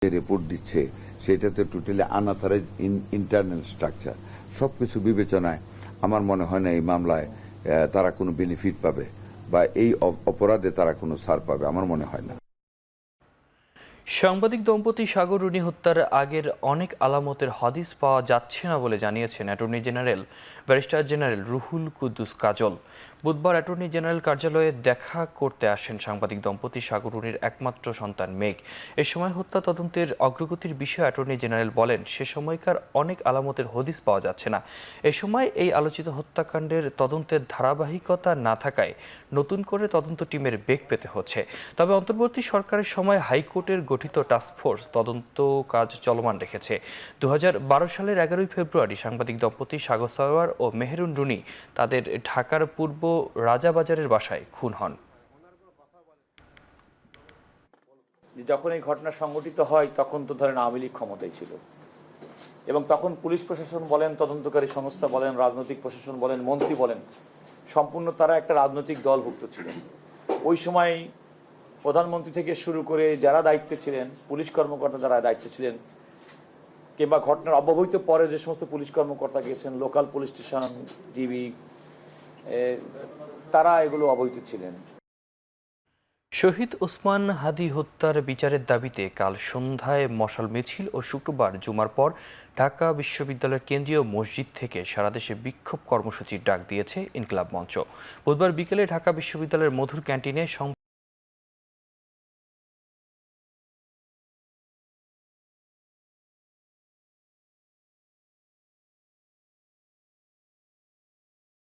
যে রিপোর্ট দিচ্ছে সেটাতে টোটালি আনঅথরাইজড ইন্টারনাল স্ট্রাকচার সবকিছু বিবেচনায় আমার মনে হয় না এই মামলায় তারা কোনো বেনিফিট পাবে বা এই অপরাধে তারা কোনো ছাড় পাবে আমার মনে হয় না। সাংবাদিক দম্পতি সাগর রুনি হত্যার আগের অনেক আলামতের হদিস পাওয়া যাচ্ছে না বলে জানিয়েছেন attorney general barrister general Ruhul Kuddus Kajal. বুধবার অ্যাটর্নি জেনারেল কার্যালয়ে দেখা করতে আসেন সাংবাদিক দম্পতি সাগর রুনির একমাত্র সন্তান মেঘ। এ সময় হত্যা তদন্তের অগ্রগতির বিষয়ে অ্যাটর্নি জেনারেল বলেন, সে সময়কার অনেক আলামতের হদিস পাওয়া যাচ্ছে না। এ সময় এই আলোচিত হত্যাকাণ্ডের তদন্তের ধারাবাহিকতা না থাকায় নতুন করে তদন্ত টিমের বেগ পেতে হচ্ছে। তবে অন্তর্বর্তী সরকারের সময় হাইকোর্টের গঠিত টাস্কফোর্স তদন্ত কাজ চলমান রেখেছে। 2012 সালের 11 ফেব্রুয়ারি সাংবাদিক দম্পতি সাগর সারোয়ার ও মেহেরুন রুনি তাদের ঢাকার পূর্ব রাজাবাজারের বাসায় খুন হন। যখন এই ঘটনা সংঘটিত হয় তখন তো ধরেন আওয়ামী লীগ ক্ষমতায় ছিল এবং তখন পুলিশ প্রশাসন বলেন, তদন্তকারী সংস্থা বলেন, রাজনৈতিক প্রশাসন বলেন, মন্ত্রী বলেন, সম্পূর্ণ তারা একটা রাজনৈতিক দলভুক্ত ছিলেন। ওই সময় প্রধানমন্ত্রী থেকে শুরু করে যারা দায়িত্বে ছিলেন, পুলিশ কর্মকর্তা যারা দায়িত্বে ছিলেন, কিংবা ঘটনার অব্যবহিত পরে যে সমস্ত পুলিশ কর্মকর্তা গেছেন, লোকাল পুলিশ স্টেশন, ডিবি, তারা এগুলো অবহিত ছিলেন। শহীদ ওসমান হাদি হত্যার বিচারের দাবিতে কাল সন্ধ্যায় মশাল মিছিল ও শুক্রবার জুমার পর ঢাকা বিশ্ববিদ্যালয়ের কেন্দ্রীয় মসজিদ থেকে সারা দেশে বিক্ষোভ কর্মসূচির ডাক দিয়েছে ইনকিলাব মঞ্চ। বুধবার বিকেলে ঢাকা বিশ্ববিদ্যালয়ের মধুর ক্যান্টিনে